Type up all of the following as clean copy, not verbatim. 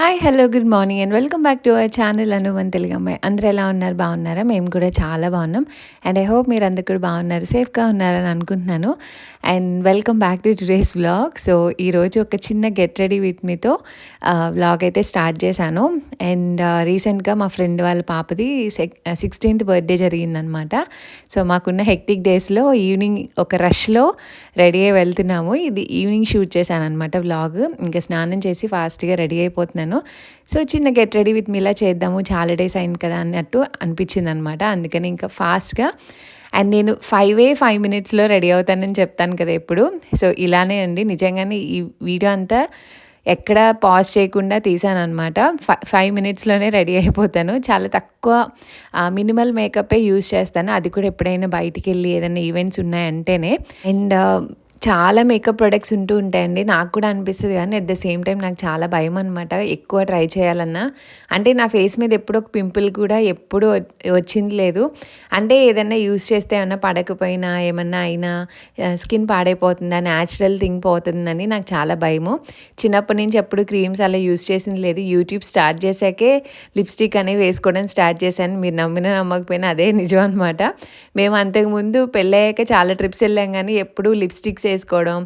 Hi! Hello! Good morning and welcome back to our channel Anu మన తెలుగమ్మాయి. అందరూ ఎలా ఉన్నారు? బాగున్నారా? మేము కూడా చాలా బాగున్నాం. అండ్ ఐ హోప్ మీరందరూ కూడా బాగున్నారు, సేఫ్‌గా ఉన్నారని అనుకుంటున్నాను. And welcome back to today's vlog. So, ఈరోజు ఒక చిన్న గెట్ రెడీ విత్ మీతో వ్లాగ్ అయితే స్టార్ట్ చేశాను. అండ్ రీసెంట్‌గా మా ఫ్రెండ్ వాళ్ళ పాపది 16th బర్త్‌డే జరిగిందనమాట. సో, మాకున్న హెక్టిక్ డేస్‌లో ఈవినింగ్ ఒక రష్‌లో రెడీ అయ్యి వెళ్తున్నాము. ఇది ఈవినింగ్ షూట్ చేశాననమాట వ్లాగ్. ఇంకా స్నానం చేసి ఫాస్ట్‌గా రెడీ అయిపోతున్నాను. సో, చిన్న గెట్ రెడీ విత్ మీలా చేద్దాము, చాలా డేస్ అయింది కదా అన్నట్టు అనిపించిందనమాట. అందుకని ఇంకా ఫాస్ట్‌గా అండ్ నేను 5 మినిట్స్‌లో రెడీ అవుతానని చెప్తాను కదా ఎప్పుడు. సో, ఇలానే అండి నిజంగానే ఈ వీడియో అంతా ఎక్కడ పాజ్ చేయకుండా తీశాననమాట. 5 మినిట్స్‌లోనే రెడీ అయిపోతాను. చాలా తక్కువ మినిమల్ మేకప్పే యూజ్ చేస్తాను. అది కూడా ఎప్పుడైనా బయటికెళ్ళి ఏదైనా ఈవెంట్స్ ఉన్నాయంటేనే. అండ్ చాలా మేకప్ ప్రొడక్ట్స్ ఉంటూ ఉంటాయండి. నాకు కూడా అనిపిస్తది కానీ అట్ ద సేమ్ టైమ్ నాకు చాలా భయమనమాట ఎక్కువ ట్రై చేయాలన్నా. అంటే నా ఫేస్ మీద ఎప్పుడు ఒక పింపుల్ కూడా ఎప్పుడు వచ్చింది లేదు. అంటే ఏదన్నా యూజ్ చేస్తే ఏమన్నా పడకపోయినా, ఏమన్నా అయినా స్కిన్ పాడైపోతుందా, న్యాచురల్ థింగ్ పోతుందని నాకు చాలా భయము. చిన్నప్పటి నుంచి ఎప్పుడు క్రీమ్స్ అలా యూజ్ చేసింది లేదు. యూట్యూబ్ స్టార్ట్ చేశాకే లిప్‌స్టిక్ అనేవి వేసుకోవడం స్టార్ట్ చేశాను. మీరు నమ్మినా నమ్మకపోయినా అదే నిజం అనమాట. మేము అంతకుముందు పెళ్ళయ్యాక చాలా ట్రిప్స్ వెళ్ళాం కానీ ఎప్పుడూ లిప్‌స్టిక్స్ వేసుకోవడం,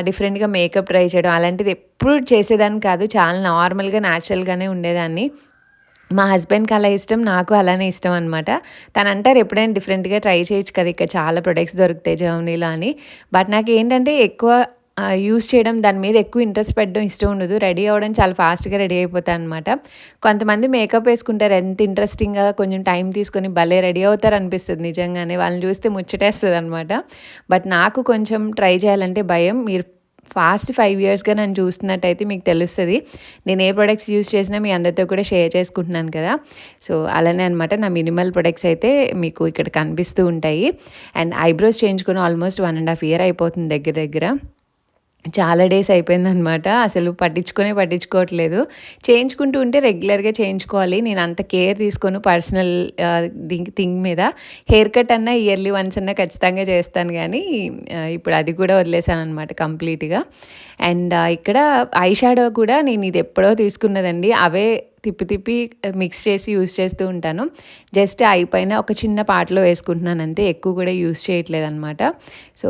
డిఫరెంట్‌గా మేకప్ ట్రై చేయడం అలాంటిది ఎప్పుడు చేసేదాన్ని కాదు. చాలా నార్మల్‌గా, న్యాచురల్‌గానే ఉండేదాన్ని. మా హస్బెండ్‌కి అలా ఇష్టం. నాకు అలానే ఇష్టం అనమాట. తనంటారు ఎప్పుడైనా డిఫరెంట్‌గా ట్రై చేయొచ్చు కదా! ఇక్కడ చాలా ప్రొడక్ట్స్ దొరుకుతాయి జర్మనీలో అని. బట్ నాకేంటంటే ఎక్కువ యూజ్ చేయడం, దాని మీద ఎక్కువ ఇంట్రెస్ట్ పెట్టడం ఇష్టం ఉండదు. రెడీ అవ్వడం చాలా ఫాస్ట్‌గా రెడీ అయిపోతాననమాట. కొంతమంది మేకప్ వేసుకుంటారు ఎంత ఇంట్రెస్టింగ్‌గా కొంచెం టైం తీసుకొని భలే రెడీ అవుతారనిపిస్తది నిజంగానే. వాళ్ళని చూస్తే ముచ్చటేస్తదనమాట. బట్ నాకు కొంచెం ట్రై చేయాలంటే భయం. మీరు ఫాస్ట్ 5 ఇయర్స్‌గా నన్ను చూస్తున్నట్టయితే మీకు తెలుస్తది. నేను ఏ ప్రొడక్ట్స్ యూజ్ చేసినా మీ అందరితో కూడా షేర్ చేసుకుంటున్నాను కదా! సో, అలానే అనమాట నా మినిమల్ ప్రొడక్ట్స్ అయితే మీకు ఇక్కడ కనిపిస్తూ ఉంటాయి. అండ్ ఐబ్రోస్ చేయించుకొని ఆల్మోస్ట్ 1 ½ ఇయర్ అయిపోతుంది దగ్గర దగ్గర. చాలా డేస్ అయిపోయిందనమాట. అసలు పట్టించుకోవట్లేదు. చేయించుకుంటూ ఉంటే రెగ్యులర్‌గా చేయించుకోవాలి. నేను అంత కేర్ తీసుకోను పర్సనల్ థింగ్ మీద. హెయిర్ కట్ అన్నా ఇయర్లీ వన్స్ అన్నా ఖచ్చితంగా చేస్తాను గానీ, ఇప్పుడు అది కూడా వదిలేసాననమాట కంప్లీట్‌గా. అండ్ ఇక్కడ ఐ షాడో కూడా నేను ఇది ఎప్పుడో తీసుకున్నదండి. అవే తిప్పి తిప్పి మిక్స్ చేసి యూజ్ చేస్తూ ఉంటాను. జస్ట్ ఐ పైన ఒక చిన్న పార్ట్‌లో వేసుకుంటున్నాను అంతే. ఎక్కువ కూడా యూజ్ చేయట్లేదనమాట. సో,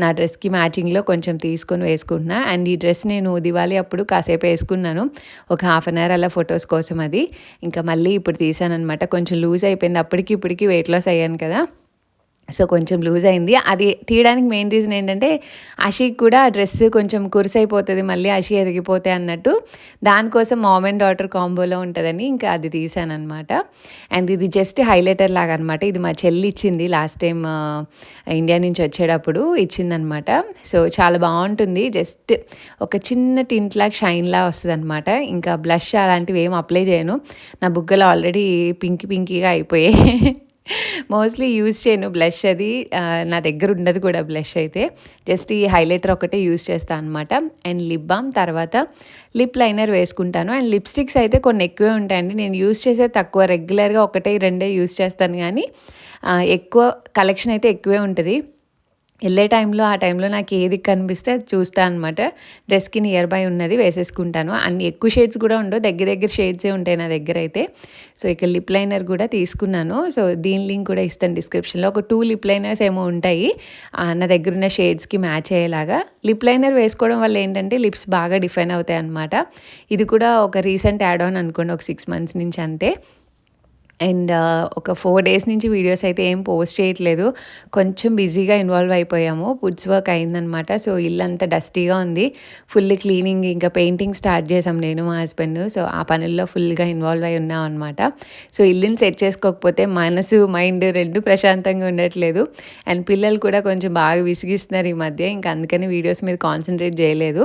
నా డ్రెస్‌కి మ్యాచింగ్‌లో కొంచెం తీసుకొని వేసుకుంటున్నా. అండ్ ఈ డ్రెస్ నేను దివాళీ అప్పుడు కాసేపు వేసుకున్నాను. ఒక హాఫ్ అన్ అవర్ అలా ఫొటోస్ కోసం అది. ఇంకా మళ్ళీ ఇప్పుడు తీసాననమాట. కొంచెం లూజ్ అయిపోయింది. అప్పటికి ఇప్పటికి వెయిట్ లాస్ అయ్యాను కదా! సో, కొంచెం లూజ్ అయింది. అది తీయడానికి మెయిన్ రీజన్ ఏంటంటే, అషికి కూడా ఆ డ్రెస్ కొంచెం కురుసైపోతది మళ్ళీ అషి ఎదిగిపోతే అన్నట్టు. దానికోసం మామ్ అండ్ డాటర్ కాంబోలో ఉంటదని ఇంకా అది తీశాననమాట. అండ్ ఇది జస్ట్ హైలైటర్ లాగా అనమాట. ఇది మా చెల్లి ఇచ్చింది లాస్ట్ టైమ్ ఇండియా నుంచి వచ్చేటప్పుడు ఇచ్చిందనమాట. సో, చాలా బావుంటుంది. జస్ట్ ఒక చిన్న టింట్‌లాగా షైన్‌లా వస్తదనమాట. ఇంకా బ్లష్ అలాంటివి ఏమి అప్లై చేయను. నా బుగ్గలు ఆల్రెడీ పింకీగా అయిపోయాయి. మోస్ట్‌లీ యూజ్ చేయను బ్లష్ అది. నా దగ్గర ఉండదు కూడా బ్లష్ అయితే. జస్ట్ ఈ హైలైటర్ ఒకటే యూజ్ చేస్తా అనమాట. అండ్ లిప్ బామ్, తర్వాత లిప్ లైనర్ వేసుకుంటాను. అండ్ లిప్‌స్టిక్స్ అయితే కొన్ని ఎక్కువే ఉంటాయండి. నేను యూజ్ చేసేది తక్కువ. రెగ్యులర్‌గా ఒకటే, రెండే యూజ్ చేస్తాను గానీ, ఎక్కువ కలెక్షన్ అయితే ఎక్కువే ఉంటది. ఎళ్ళే టైంలో, ఆ టైంలో నాకు ఏది కనిపిస్తే అది చూస్తా అనమాట. డ్రెస్‌కి నియర్ బై ఉన్నది వేసేసుకుంటాను. అన్ని ఎక్కువ షేడ్స్ కూడా ఉండవు. దగ్గర దగ్గర షేడ్సే ఉంటాయి నా దగ్గరైతే. సో, ఇక లిప్ లైనర్ కూడా తీసుకున్నాను. సో, దీని లింక్ కూడా ఇస్తాను డిస్క్రిప్షన్‌లో. ఒక 2 లిప్ లైనర్స్ ఏమో ఉంటాయి. నా దగ్గరున్న షేడ్స్‌కి మ్యాచ్ అయ్యేలాగా. లిప్ లైనర్ వేసుకోవడం వల్ల ఏంటంటే లిప్స్ బాగా డిఫైన్ అవుతాయన్నమాట. ఇది కూడా ఒక రీసెంట్ యాడ్ ఆన్ అనుకోండి. ఒక 6 మంత్స్ నుంచి అంతే. అండ్ ఒక 4 డేస్ నుంచి వీడియోస్ అయితే ఏం పోస్ట్ చేయట్లేదు. కొంచెం బిజీగా ఇన్వాల్వ్ అయిపోయాము. వుడ్స్ వర్క్ అయిందనమాట. సో, ఇల్లంతా డస్టీగా ఉంది. ఫుల్ క్లీనింగ్, ఇంకా పెయింటింగ్ స్టార్ట్ చేసాం నేను, మా హస్బెండ్. సో, ఆ పనుల్లో ఫుల్‌గా ఇన్వాల్వ్ అయి ఉన్నాం అనమాట. సో, ఇల్లుని సెట్ చేసుకోకపోతే మనసు, మైండ్ 2 ప్రశాంతంగా ఉండట్లేదు. అండ్ పిల్లలు కూడా కొంచెం బాగా విసిగిస్తున్నారు ఈ మధ్య. ఇంకా అందుకని వీడియోస్ మీద కాన్సంట్రేట్ చేయలేదు.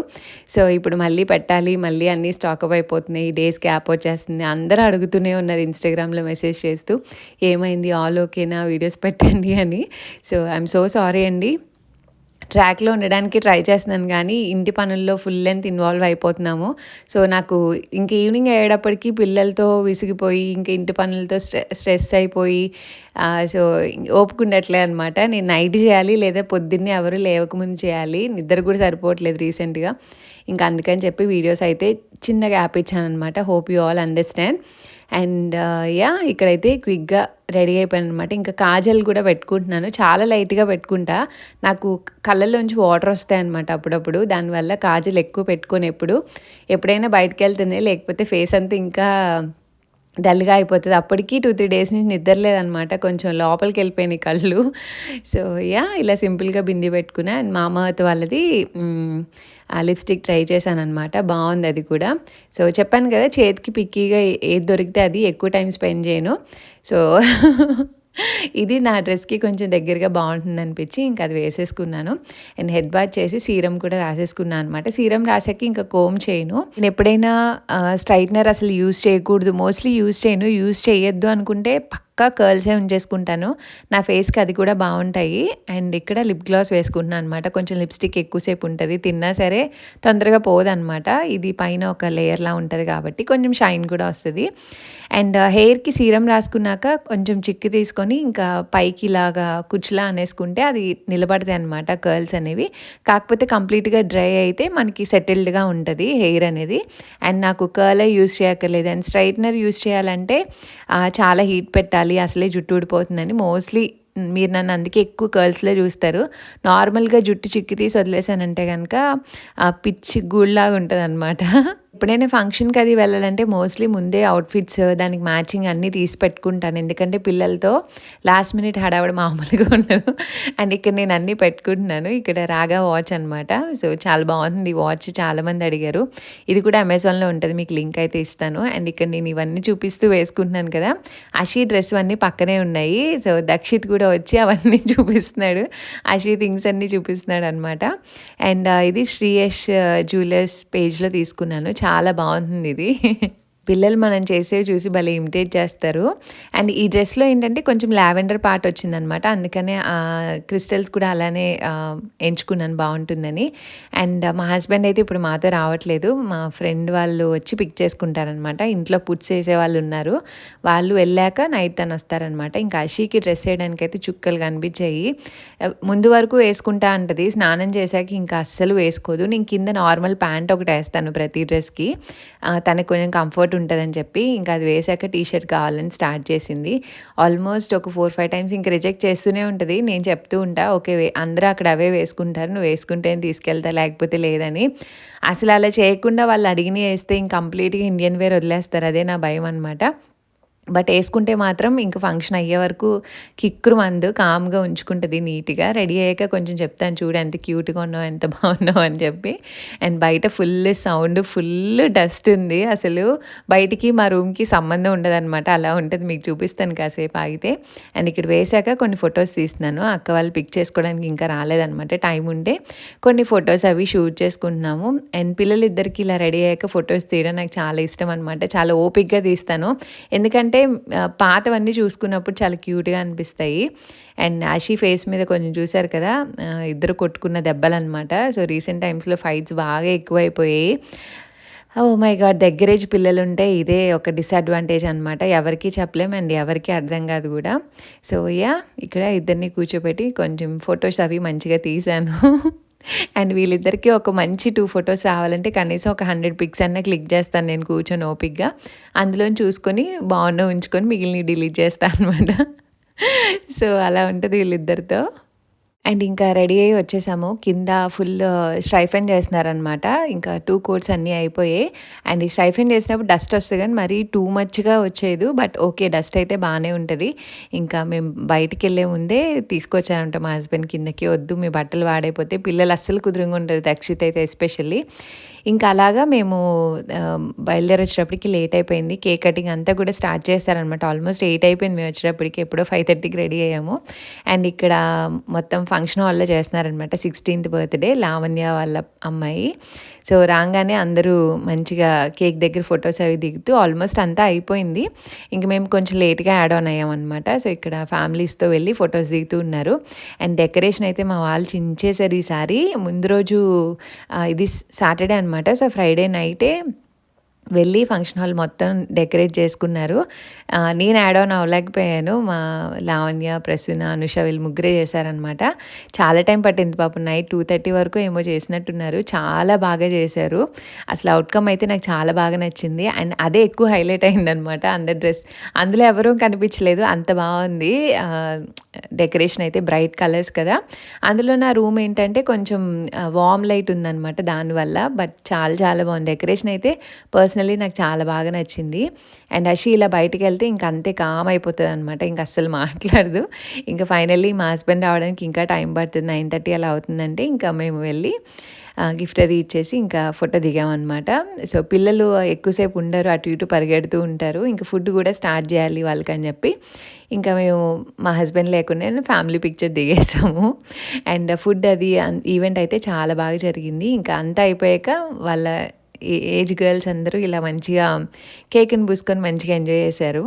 సో, ఇప్పుడు మళ్ళీ పెట్టాలి. మళ్ళీ అన్నీ స్టాకప్ అయిపోతున్నాయి. డేస్ గ్యాప్ వచ్చేస్తుంది. అందరూ అడుగుతూనే ఉన్నారు ఇన్‌స్టాగ్రామ్‌లో మెసేజ్ చేస్తూ, ఏమైంది, ఆల్ ఓకేనా, వీడియోస్ పెట్టండి అని. సో, ఐయామ్ సో సారీ అండి. ట్రాక్‌లో ఉండడానికి ట్రై చేస్తున్నాను గానీ, ఇంటి పనుల్లో ఫుల్ లెంత్ ఇన్వాల్వ్ అయిపోతున్నాము. సో, నాకు ఇంక ఈవినింగ్ అయ్యేటప్పటికి పిల్లలతో విసిగిపోయి, ఇంక ఇంటి పనులతో స్ట్రెస్ అయిపోయి, సో, ఓపికుండట్లే అనమాట. నేను నైట్ చేయాలి లేదా పొద్దున్నే ఎవరు లేవకముందు చేయాలి. నిద్ర కూడా సరిపోవట్లేదు రీసెంట్‌గా. ఇంకా అందుకని చెప్పి వీడియోస్ అయితే చిన్న గ్యాప్ ఇచ్చాననమాట. Hope you all understand. And ఇక్కడైతే క్విక్‌గా రెడీ అయిపోయాననమాట. ఇంకా కాజల్ కూడా పెట్టుకుంటున్నాను. చాలా లైట్‌గా పెట్టుకుంటా. నాకు కళ్ళల్లోంచి వాటర్ వస్తాయన్నమాట అప్పుడప్పుడు. దానివల్ల కాజల్ ఎక్కువ పెట్టుకోను ఎప్పుడు. ఎప్పుడైనా బయటికెళ్తేనే, లేకపోతే ఫేస్ అంతా ఇంకా డల్‌గా అయిపోతది. అప్పటికి 2, 3 డేస్ నుంచి నిద్ర లేదనమాట. కొంచెం లోపలికెళ్ళిపోయినాయి కళ్ళు. సో, ఇలా సింపుల్‌గా బింది పెట్టుకున్నా. అండ్ మామా ఎర్త్ వాళ్ళది ఆ లిప్‌స్టిక్ ట్రై చేశాననమాట. బావుంది అది కూడా. సో, చెప్పాను కదా చేతికి పిక్కీగా ఏది దొరికితే అది ఎక్కువ టైం స్పెండ్ చేయను. సో, ఇది నా డ్రెస్‌కి కొంచెం దగ్గరగా బావుంటుందనిపించి ఇంక అది వేసేసుకున్నాను. అండ్ హెడ్ బాత్ చేసి సీరం కూడా రాసేసుకున్నా అనమాట. సీరం రాసాక ఇంకా కోంబ్ చేయను. నేనెప్పుడైనా స్ట్రైట్నర్ అసలు యూజ్ చేయకూడదు. మోస్ట్‌లీ యూజ్ చేయను. యూజ్ చేయొద్దు అనుకుంటే పక్కా కర్ల్సే ఉంచేసుకుంటాను. నా ఫేస్‌కి అది కూడా బావుంటాయి. అండ్ ఇక్కడ లిప్ గ్లాస్ వేసుకుంటున్నాను అనమాట. కొంచెం లిప్‌స్టిక్ ఎక్కువసేపు ఉంటది. తిన్నా సరే తొందరగా పోదనమాట. ఇది పైన ఒక లేయర్‌లా ఉంటది కాబట్టి కొంచెం షైన్ కూడా వస్తది. అండ్ హెయిర్‌కి సీరం రాసుకున్నాక కొంచెం చిక్కు తీసుకొని ఇంకా పైకి ఇలాగా కుచ్చులా అనేసుకుంటే అది నిలబడతాయి అనమాట కర్ల్స్ అనేవి. కాకపోతే కంప్లీట్‌గా డ్రై అయితే మనకి సెటిల్డ్‌గా ఉంటది హెయిర్ అనేది. అండ్ నాకు కర్లే యూజ్ చేయక్కర్లేదు. అండ్ స్ట్రైట్నర్ యూజ్ చేయాలంటే చాలా హీట్ పెట్టాలి. అసలే జుట్టు ఊడిపోతుందని మోస్ట్‌లీ మీరు నన్ను అందుకే ఎక్కువ కర్ల్స్‌లో చూస్తారు. నార్మల్‌గా జుట్టు చిక్కు తీసి వదిలేసానంటే గనక పిచ్చి గూడులాగా ఉంటదనమాట. ఎప్పుడైనా ఫంక్షన్‌కి అది వెళ్ళాలంటే మోస్ట్‌లీ ముందే అవుట్‌ఫిట్స్ దానికి మ్యాచింగ్ అన్నీ తీసి పెట్టుకుంటాను. ఎందుకంటే పిల్లలతో లాస్ట్ మినిట్ హడావిడి మామూలుగా ఉండదు. అండ్ ఇక్కడ నేను అన్నీ పెట్టుకుంటున్నాను. ఇక్కడ రాగా వాచ్ అనమాట. సో, చాలా బాగుంది ఈ వాచ్. చాలామంది అడిగారు. ఇది కూడా అమెజాన్‌లో ఉంటది. మీకు లింక్ అయితే ఇస్తాను. అండ్ ఇక్కడ నేను ఇవన్నీ చూపిస్తూ వేసుకుంటున్నాను కదా! అషి డ్రెస్ అన్నీ పక్కనే ఉన్నాయి. సో, దక్షిత్ కూడా వచ్చి అవన్నీ చూపిస్తున్నాడు. అషి థింగ్స్ అన్నీ చూపిస్తున్నాడనమాట. అండ్ ఇది శ్రీయష్ జ్యువెలర్స్ పేజ్‌లో తీసుకున్నాను. చాలా బాగుంటుంది ఇది. పిల్లలు మనం చేసేవి చూసి భలే ఇమిటేట్ చేస్తారు. అండ్ ఈ డ్రెస్‌లో ఏంటంటే కొంచెం లావెండర్ పార్ట్ వచ్చిందనమాట. అందుకనే క్రిస్టల్స్ కూడా అలానే ఎంచుకున్నాను బావుంటుందని. అండ్ మా హస్బెండ్ అయితే ఇప్పుడు మాతో రావట్లేదు. మా ఫ్రెండ్ వాళ్ళు వచ్చి పిక్ చేసుకుంటారనమాట. ఇంట్లో పుట్స్ చేసేవాళ్ళు ఉన్నారు. వాళ్ళు వెళ్ళాక నైట్ తను వస్తారనమాట. ఇంకా అషికి డ్రెస్ వేయడానికైతే చుక్కలు కనిపించాయి. ముందు వరకు వేసుకుంటా అంటది. స్నానం చేశాక ఇంకా అస్సలు వేసుకోదు. నేను కింద నార్మల్ ప్యాంట్ ఒకటి వేస్తాను ప్రతి డ్రెస్‌కి. తనకు కొంచెం కంఫర్ట్ ఉంటదని చెప్పి ఇంకా అది వేసాక టీ షర్ట్ కావాలని స్టార్ట్ చేసింది. ఆల్మోస్ట్ ఒక 4, 5 టైమ్స్ ఇంక రిజెక్ట్ చేస్తూనే ఉంటది. నేను చెప్తూ ఉంటా, ఓకే అందరూ అక్కడ అవే వేసుకుంటారు. నువ్వు వేసుకుంటేనే తీసుకెళ్తా లేకపోతే లేదని. అసలు అలా చేయకుండా వాళ్ళు అడిగినయి వేస్తే ఇంక కంప్లీట్‌గా ఇండియన్ వేర్ వదిలేస్తారు. అదే నా భయం అనమాట. బట్ ఏసుకుంటే మాత్రం ఇంక ఫంక్షన్ అయ్యే వరకు కిక్కురుమందు కామ్‌గా ఉంచుకుంటది నీట్‌గా. రెడీ అయ్యాక కొంచెం చెప్తాను చూడు ఎంత క్యూట్‌గా ఉన్నావు, ఎంత బాగున్నావు అని చెప్పి. అండ్ బయట ఫుల్ సౌండ్, ఫుల్ డస్ట్ ఉంది. అసలు బయటికి మా రూమ్‌కి సంబంధం ఉండదనమాట. అలా ఉంటది. మీకు చూపిస్తాను కాసేపు ఆగితే. అండ్ ఇక్కడ వేశాక కొన్ని ఫొటోస్ తీస్తున్నాను. అక్క వాళ్ళు పిక్ చేసుకోవడానికి ఇంకా రాలేదనమాట. టైం ఉంటే కొన్ని ఫొటోస్ అవి షూట్ చేసుకుంటున్నాము. అండ్ పిల్లలిద్దరికీ ఇలా రెడీ అయ్యాక ఫొటోస్ తీయడం నాకు చాలా ఇష్టం అనమాట. చాలా ఓపికగా తీస్తాను. ఎందుకంటే పాతవన్నీ చూసుకున్నప్పుడు చాలా క్యూట్‌గా అనిపిస్తాయి. అండ్ ఆషి ఫేస్ మీద కొంచెం చూసారు కదా! ఇద్దరు కొట్టుకున్న దెబ్బలనమాట. సో, రీసెంట్ టైమ్స్‌లో ఫైట్స్ బాగా ఎక్కువైపోయాయి. Oh my God! దగ్గరేజ్ పిల్లలుంటే ఇదే ఒక డిసడ్వాంటేజ్ అనమాట. ఎవరికీ చెప్పలేం అండ్ ఎవరికీ అర్థం కాదు కూడా. సో, ఇక్కడ ఇద్దరిని కూర్చోబెట్టి కొంచెం ఫొటోస్ అవి మంచిగా తీశాను. అండ్ వీళ్ళిద్దరికీ ఒక మంచి 2 ఫోటోస్ రావాలంటే కనీసం ఒక 100 పిక్స్ అన్నా క్లిక్ చేస్తాను నేను కూర్చొని ఓపికగా. అందులోని చూసుకొని బాగున్నవి ఉంచుకొని మిగిలినవి డిలీట్ చేస్తా అనమాట. సో, అలా ఉంటది వీళ్ళిద్దరితో. అండ్ ఇంకా రెడీ అయ్యి వచ్చేసాము. కింద ఫుల్ స్ట్రైఫెన్ చేస్తున్నారనమాట. ఇంకా 2 కోట్స్ అన్నీ అయిపోయాయి. అండ్ ఈ స్ట్రైఫెన్ చేసినప్పుడు డస్ట్ వస్తది గానీ మరీ టూ మచ్‌గా వచ్చేదు. But okay. డస్ట్ అయితే బానే ఉంటది. ఇంకా మేము బయటికెళ్ళే ముందే తీసుకొచ్చానంట మా హస్బెండ్ కిందకి. "వద్దు మీ బట్టలు పాడైపోతే." పిల్లలు అస్సలు కుదురుంగా ఉండరు. దక్షిత్ అయితే ఎస్పెషల్లీ. ఇంకా అలాగా మేము బయలుదేరొచ్చేటప్పటికి లేట్ అయిపోయింది. కేక్ కటింగ్ అంతా కూడా స్టార్ట్ చేశారనమాట. ఆల్మోస్ట్ 8 అయిపోయింది మేము వచ్చేటప్పటికి. ఎప్పుడో 5:30కి రెడీ అయ్యాము. అండ్ ఇక్కడ మొత్తం ఫంక్షన్ హాల్‌లో చేస్తున్నారనమాట. 16థ్ బర్త్‌డే లావణ్య వాళ్ళ అమ్మాయి. సో, రాంగానే అందరూ మంచిగా కేక్ దగ్గర ఫొటోస్ అవి దిగుతూ ఆల్మోస్ట్ అంతా అయిపోయింది. ఇంక మేము కొంచెం లేట్‌గా యాడ్ ఆన్ అయ్యామనమాట. సో, ఇక్కడ ఫ్యామిలీస్‌తో వెళ్ళి ఫొటోస్ దిగుతూ ఉన్నారు. అండ్ డెకరేషన్ అయితే మా వాళ్ళు చించేశారు ఈసారి. ముందు రోజు ఇది సాటర్డే అనమాట. సో, ఫ్రైడే నైటే వెళ్ళి ఫంక్షన్ హాల్ మొత్తం డెకరేట్ చేసుకున్నారు. నేను యాడ్ ఆన్ అవ్వలేకపోయాను. మా లావణ్య, ప్రసూన, అనుష వీళ్ళు ముగ్గురే చేశారనమాట. చాలా టైం పట్టింది పాపం. నైట్ 2:30 వరకు ఏమో చేసినట్టున్నారు. చాలా బాగా చేశారు. అసలు అవుట్‌కమ్ అయితే నాకు చాలా బాగా నచ్చింది. అండ్ అదే ఎక్కువ హైలైట్ అయిందనమాట. అందరి డ్రెస్ అందులో ఎవరూ కనిపించలేదు. అంత బాగుంది. డెకరేషన్ అయితే బ్రైట్ కలర్స్ కదా! అందులో నా రూమ్ ఏంటంటే కొంచెం వార్మ్ లైట్ ఉందనమాట దానివల్ల. బట్ చాలా చాలా బాగుంది. డెకరేషన్ అయితే పర్సనల్లీ నాకు చాలా బాగా నచ్చింది. అండ్ అషి ఇలా బయటికెళ్తే ఇంక అంతే కామ్ అయిపోతదనమాట. ఇంక అస్సలు మాట్లాడదు. ఇంక ఫైనల్లీ మా హస్బెండ్ రావడానికి ఇంకా టైం పడుతుంది. 9:30 అలా అవుతుందంటే ఇంకా మేము వెళ్ళి గిఫ్ట్ అది ఇచ్చేసి ఇంకా ఫోటో దిగామనమాట. సో, పిల్లలు ఎక్కువసేపు ఉండరు. అటు ఇటు పరిగెడుతూ ఉంటారు. ఇంక ఫుడ్ కూడా స్టార్ట్ చేయాలి వాళ్ళకని చెప్పి ఇంకా మేము మా హస్బెండ్ లేకుండా ఫ్యామిలీ పిక్చర్ దిగేసాము. అండ్ ఫుడ్ అది ఈవెంట్ అయితే చాలా బాగా జరిగింది. ఇంకా అంతా అయిపోయాక వాళ్ళ ఏజ్ గర్ల్స్ అందరూ ఇలా మంచిగా కేక్‌ని పూసుకొని మంచిగా ఎంజాయ్ చేశారు.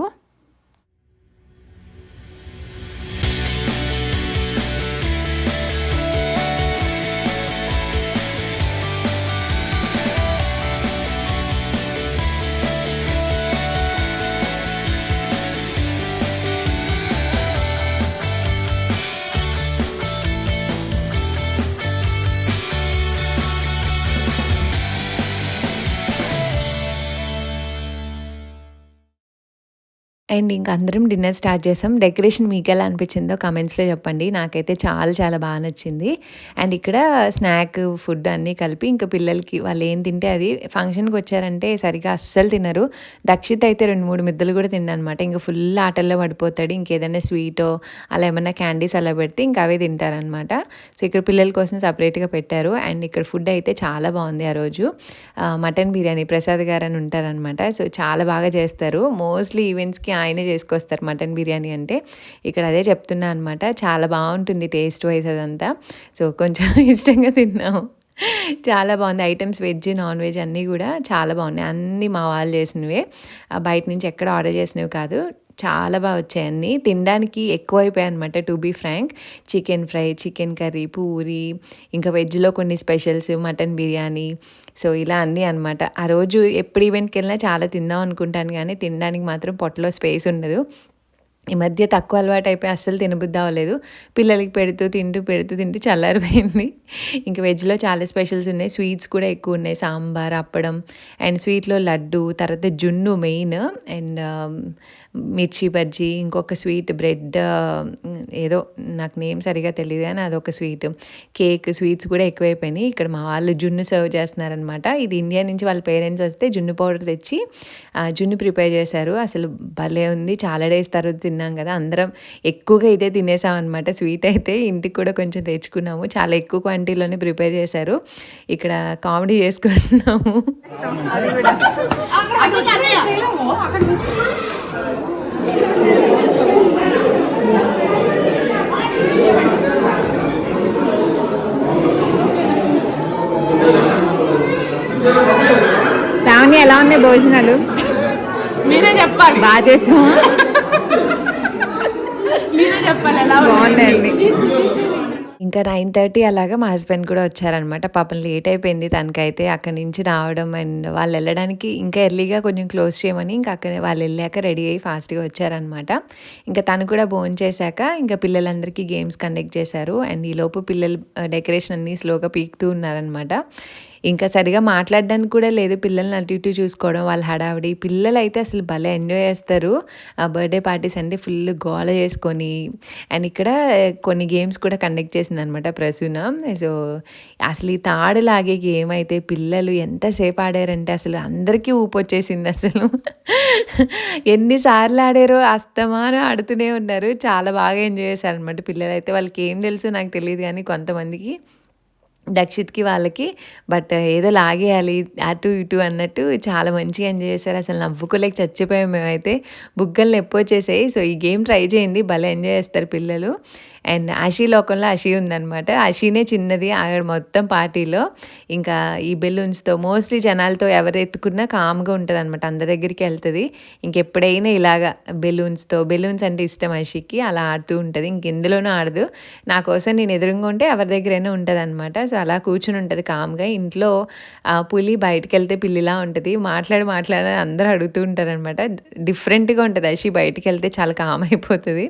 అండ్ ఇంక అందరం డిన్నర్ స్టార్ట్ చేసాం. డెకరేషన్ మీకెలా అనిపించిందో కామెంట్స్‌లో చెప్పండి. నాకైతే చాలా చాలా బాగా నచ్చింది. అండ్ ఇక్కడ స్నాక్, ఫుడ్ అన్నీ కలిపి ఇంక పిల్లలకి వాళ్ళు ఏం తింటే అది ఫంక్షన్‌కి వచ్చారంటే సరిగ్గా అస్సలు తినరు. దక్షిత్ అయితే 2, 3 ముద్దలు కూడా తినడనమాట. ఇంక ఫుల్ ఆటల్లో పడిపోతాడు. ఇంకేదైనా స్వీటో అలా ఏమన్నా క్యాండీస్ అలా పెడితే ఇంక అవే తింటారనమాట. సో, ఇక్కడ పిల్లల కోసం సెపరేట్‌గా పెట్టారు. అండ్ ఇక్కడ ఫుడ్ అయితే చాలా బాగుంది ఆ రోజు. మటన్ బిర్యానీ ప్రసాద్ గారని ఉంటారనమాట. సో, చాలా బాగా చేస్తారు. మోస్ట్‌లీ ఈవెంట్స్‌కి ఆయనే చేసుకొస్తారు మటన్ బిర్యానీ అంటే. ఇక్కడ అదే చెప్తున్నా అనమాట. చాలా బావుంటుంది టేస్ట్ వైస్ అదంతా. సో, కొంచెం ఇష్టంగా తిన్నాము. చాలా బావుంది. ఐటెమ్స్ వెజ్, నాన్ వెజ్ అన్నీ గూడా చాలా బావున్నాయి. అన్నీ మా వాళ్ళు చేసినవే. బయట నుంచి ఎక్కడ ఆర్డర్ చేసినవి కాదు. చాలా బా వచ్చాయి అన్నీ. తినడానికి ఎక్కువైపోయాయనమాట to be frank. Chicken fry, chicken curry, puri, ఇంకా వెజ్‌లో కొన్ని స్పెషల్స్, మటన్ బిర్యానీ. సో, ఇలా అన్నీ అనమాట. ఆ రోజు ఎప్పుడు ఈవెంట్‌కెళ్ళినా చాలా తిందాం అనుకుంటాను గానీ, తినడానికి మాత్రం పొట్టలో స్పేస్ ఉండదు. ఈ మధ్య తక్కువ అలవాటైపోయి అస్సలు తినబుద్ధి అవ్వలేదు. పిల్లలకి పెడుతూ తింటూ చల్లారిపోయింది. ఇంక వెజ్‌లో చాలా స్పెషల్స్ ఉన్నాయి. స్వీట్స్ కూడా ఎక్కువున్నాయి. సాంబార్, అప్పడం అండ్ స్వీట్‌లో లడ్డు, తర్వాత జున్ను మెయిన్ అండ్ మిర్చి బజ్జీ, ఇంకొక స్వీట్ బ్రెడ్ ఏదో నాకు నేమ్ సరిగ్గా తెలీదు గానీ అదొక స్వీట్. కేక్, స్వీట్స్ కూడా ఎక్కువైపోయినాయి. ఇక్కడ మా వాళ్ళు జున్ను సర్వ్ చేస్తున్నారనమాట. ఇది ఇండియా నుంచి వాళ్ళ పేరెంట్స్ వస్తే జున్ను పౌడర్ తెచ్చి జున్ను ప్రిపేర్ చేశారు. అసలు భలే ఉంది. చాలా డేస్ తర్వాత తిన్నాం కదా! అందరం ఎక్కువగా ఇదే తినేసామనమాట. స్వీట్ అయితే ఇంటికి కూడా కొంచెం తెచ్చుకున్నాము. చాలా ఎక్కువ క్వాంటిటీలోనే ప్రిపేర్ చేశారు. ఇక్కడ కామెడీ చేసుకుంటున్నాము. లావణ్య ఎలా ఉన్నాయి భోజనాలు? మీరే చెప్పాలి. బాగా చేసామా? మీరే చెప్పాలి ఎలా బాగున్నాయండి. ఇంకా 9:30 అలాగా మా హస్బెండ్ కూడా వచ్చారనమాట. పాపం లేట్ అయిపోయింది తనకైతే అక్కడి నుంచి రావడం. అండ్ వాళ్ళు వెళ్ళడానికి ఇంకా ఎర్లీగా కొంచెం క్లోజ్ చేయమని ఇంకా అక్కడ వాళ్ళు వెళ్ళాక రెడీ అయ్యి ఫాస్ట్‌గా వచ్చారనమాట. ఇంకా తను కూడా భోంచేశాక ఇంకా పిల్లలందరికీ గేమ్స్ కండక్ట్ చేశారు. అండ్ ఈలోపు పిల్లలు డెకరేషన్ అన్నీ స్లోగా పీకుతూ ఉన్నారనమాట. ఇంకా సరిగ్గా మాట్లాడడానికి కూడా లేదు. పిల్లల్ని అటు ఇటు చూసుకోవడం, వాళ్ళ హడావిడి. పిల్లలైతే అసలు భలే ఎంజాయ్ చేస్తారు. బర్త్‌డే పార్టీస్ అంటే ఫుల్ గోల చేసుకొని అండ్ ఇక్కడ కొన్ని గేమ్స్ కూడా కండక్ట్ చేసిందనమాట ప్రసూన. సో, అసలు ఈ తాడు లాగే గేమ్ అయితే పిల్లలు ఎంతసేపు ఆడారంటే అసలు అందరికీ ఊపొచ్చేసింది అసలు. ఎన్ని సార్లు ఆడారో అస్తమానం ఆడుతూనే ఉన్నారు. చాలా బాగా ఎంజాయ్ చేశారనమాట పిల్లలైతే. వాళ్ళకి ఏం తెలుసో నాకు తెలీదు గానీ కొంతమందికి దక్షిత్‌కి వాళ్ళకి. బట్ ఏదో లాగేయాలి అటు ఇటు అన్నట్టు చాలా మంచిగా ఎంజాయ్ చేశారు. అసలు నవ్వుకోలేక చచ్చిపోయాం మేమైతే. బుగ్గలు నొప్పొచ్చేసాయి. సో, ఈ గేమ్ ట్రై చేయండి. భలే ఎంజాయ్ చేస్తారు పిల్లలు. అండ్ అషీ లోకంలో అషీ ఉందనమాట. అషీనే చిన్నది ఆవిడ మొత్తం పార్టీలో. ఇంకా ఈ బెలూన్స్‌తో మోస్ట్‌లీ జనాలతో ఎవరు ఎత్తుకున్నా కామ్‌గా ఉంటదనమాట. అందరి దగ్గరికి ఎళ్తది. ఇంకెప్పుడైనా ఇలాగా బెలూన్స్ అంటే ఇష్టం అషీకి. అలా ఆడుతూ ఉంటది. ఇంకెందులోనూ ఆడదు. నా కోసం నేను ఎదురుంగా ఉంటే ఎవరి దగ్గరైనా ఉంటదనమాట. సో, అలా కూర్చొని ఉంటది కామ్‌గా. ఇంట్లో పులి బయటికెళ్తే పిల్లిలా ఉంటది. మాట్లాడి అందరూ అడుగుతూ ఉంటారనమాట. డిఫరెంట్‌గా ఉంటది అషీ బయటికెళ్తే చాలా కామ్ అయిపోతది.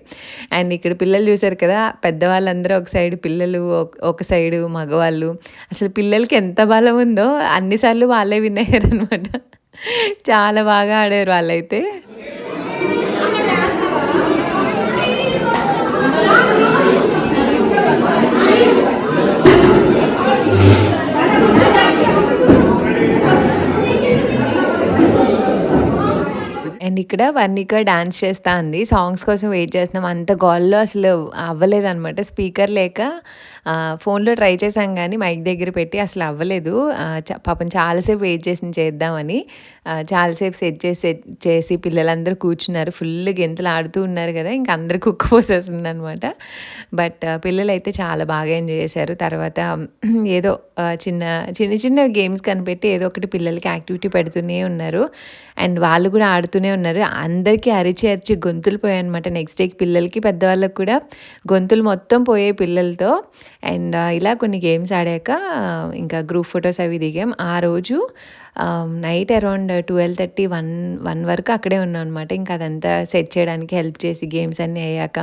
అండ్ ఇక్కడ పిల్లలు చూసారు కదా! పెద్దవాళ్ళందరూ ఒక సైడ్, పిల్లలు ఒక సైడు, మగవాళ్ళు. అసలు పిల్లలకి ఎంత బలం ఉందో అన్ని సార్లు వాళ్ళే విన్ అయ్యారనమాట. చాలా బాగా ఆడారు వాళ్ళైతే. అండ్ ఇక్కడ వర్ణిక డాన్స్ చేస్తా ఉంది. సాంగ్స్ కోసం వెయిట్ చేస్తున్నాం. అంత గోలలో అసలు అవ్వలేదనమాట. స్పీకర్ లేక ఫోన్‌లో ట్రై చేశాం గానీ మైక్ దగ్గర పెట్టి అసలు అవ్వలేదు. పాపం చాలాసేపు వెయిట్ చేసింది చేద్దామని. చాలాసేపు సెట్ చేసి పిల్లలందరూ కూర్చున్నారు. ఫుల్ గెంతులు ఆడుతూ ఉన్నారు కదా! ఇంక అందరికి ఉక్కపోసేసిందనమాట. బట్ పిల్లలైతే చాలా బాగా ఎంజాయ్ చేశారు. తర్వాత ఏదో చిన్న గేమ్స్ కనిపెట్టి ఏదో ఒకటి పిల్లలకి యాక్టివిటీ పెడుతూనే ఉన్నారు. అండ్ వాళ్ళు కూడా ఆడుతూనే ఉన్నారు. అందరికీ అరిచి గొంతులు పోయాయనమాట. నెక్స్ట్ డేకి పిల్లలకి, పెద్దవాళ్ళకి కూడా గొంతులు మొత్తం పోయాయి పిల్లలతో. అండ్ ఇలా కొన్ని గేమ్స్ ఆడాక ఇంకా గ్రూప్ ఫోటోస్ అవి దిగాం. ఆ రోజు నైట్ అరౌండ్ 12:30, 1 వరకు అక్కడే ఉన్నాం అనమాట. ఇంకా అదంతా సెట్ చేయడానికి హెల్ప్ చేసి గేమ్స్ అన్నీ అయ్యాక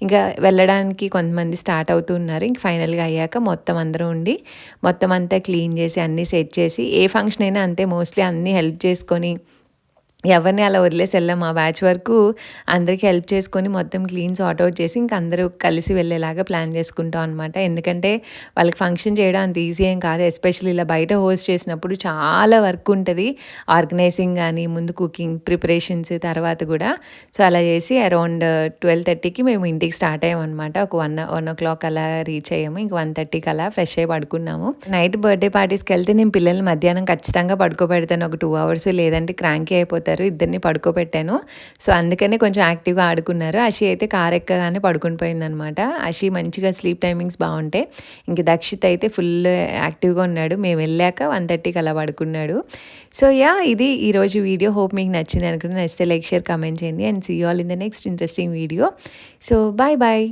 ఇంకా వెళ్ళడానికి కొంతమంది స్టార్ట్ అవుతూ ఉన్నారు. ఇంక ఫైనల్‌గా అయ్యాక మొత్తం అందరం ఉండి మొత్తం అంతా క్లీన్ చేసి అన్నీ సెట్ చేసి ఏ ఫంక్షన్ అయినా అంతే మోస్ట్‌లీ అన్నీ హెల్ప్ చేసుకొని ఎవరిని అలా వదిలేసి వెళ్ళాం. మా బ్యాచ్ వరకు అందరికి హెల్ప్ చేసుకొని మొత్తం క్లీన్ సార్ట్ అవుట్ చేసి ఇంక అందరూ కలిసి వెళ్ళేలాగా ప్లాన్ చేసుకుంటాం అనమాట. ఎందుకంటే వాళ్ళకి ఫంక్షన్ చేయడం అంత ఈజీ ఏం కాదు. ఎస్పెషల్లీ ఇలా బయట హోస్ట్ చేసినప్పుడు చాలా వర్క్ ఉంటది. ఆర్గనైజింగ్ గానీ, ముందు కుకింగ్ ప్రిపరేషన్స్ తర్వాత కూడా. సో, అలా చేసి అరౌండ్ 12:30కి మేము ఇంటికి స్టార్ట్ అయ్యామనమాట. ఒక 1 అలా రీచ్ అయ్యాము. ఇంక 1:30కి అలా ఫ్రెష్ అయ్యి పడుకున్నాము. నైట్ బర్త్‌డే పార్టీస్‌కెళ్తే నేను పిల్లల్ని మధ్యాహ్నం ఖచ్చితంగా పడుకోబెడతాను. ఒక 2 అవర్స్, లేదంటే క్రాంకీ అయిపోతారు. ఇద్దరిని పడుకోబెట్టాను. సో, అందుకనే కొంచెం యాక్టివ్‌గా ఆడుకున్నారు. అషి అయితే కారు ఎక్కగానే పడుకొని పోయిందనమాట. అషి మంచిగా స్లీప్ టైమింగ్స్ బావుంటాయి. ఇంక దక్షిత్ అయితే ఫుల్ యాక్టివ్‌గా ఉన్నాడు. మేము వెళ్ళాక 1:30కి అలా పడుకున్నాడు. సో, ఇది ఈరోజు వీడియో. హోప్ మీకు నచ్చింది అనుకుంటున్నాను. నచ్చితే లైక్, షేర్, కామెంట్ చేయండి. And see you all in the next interesting video. So, bye.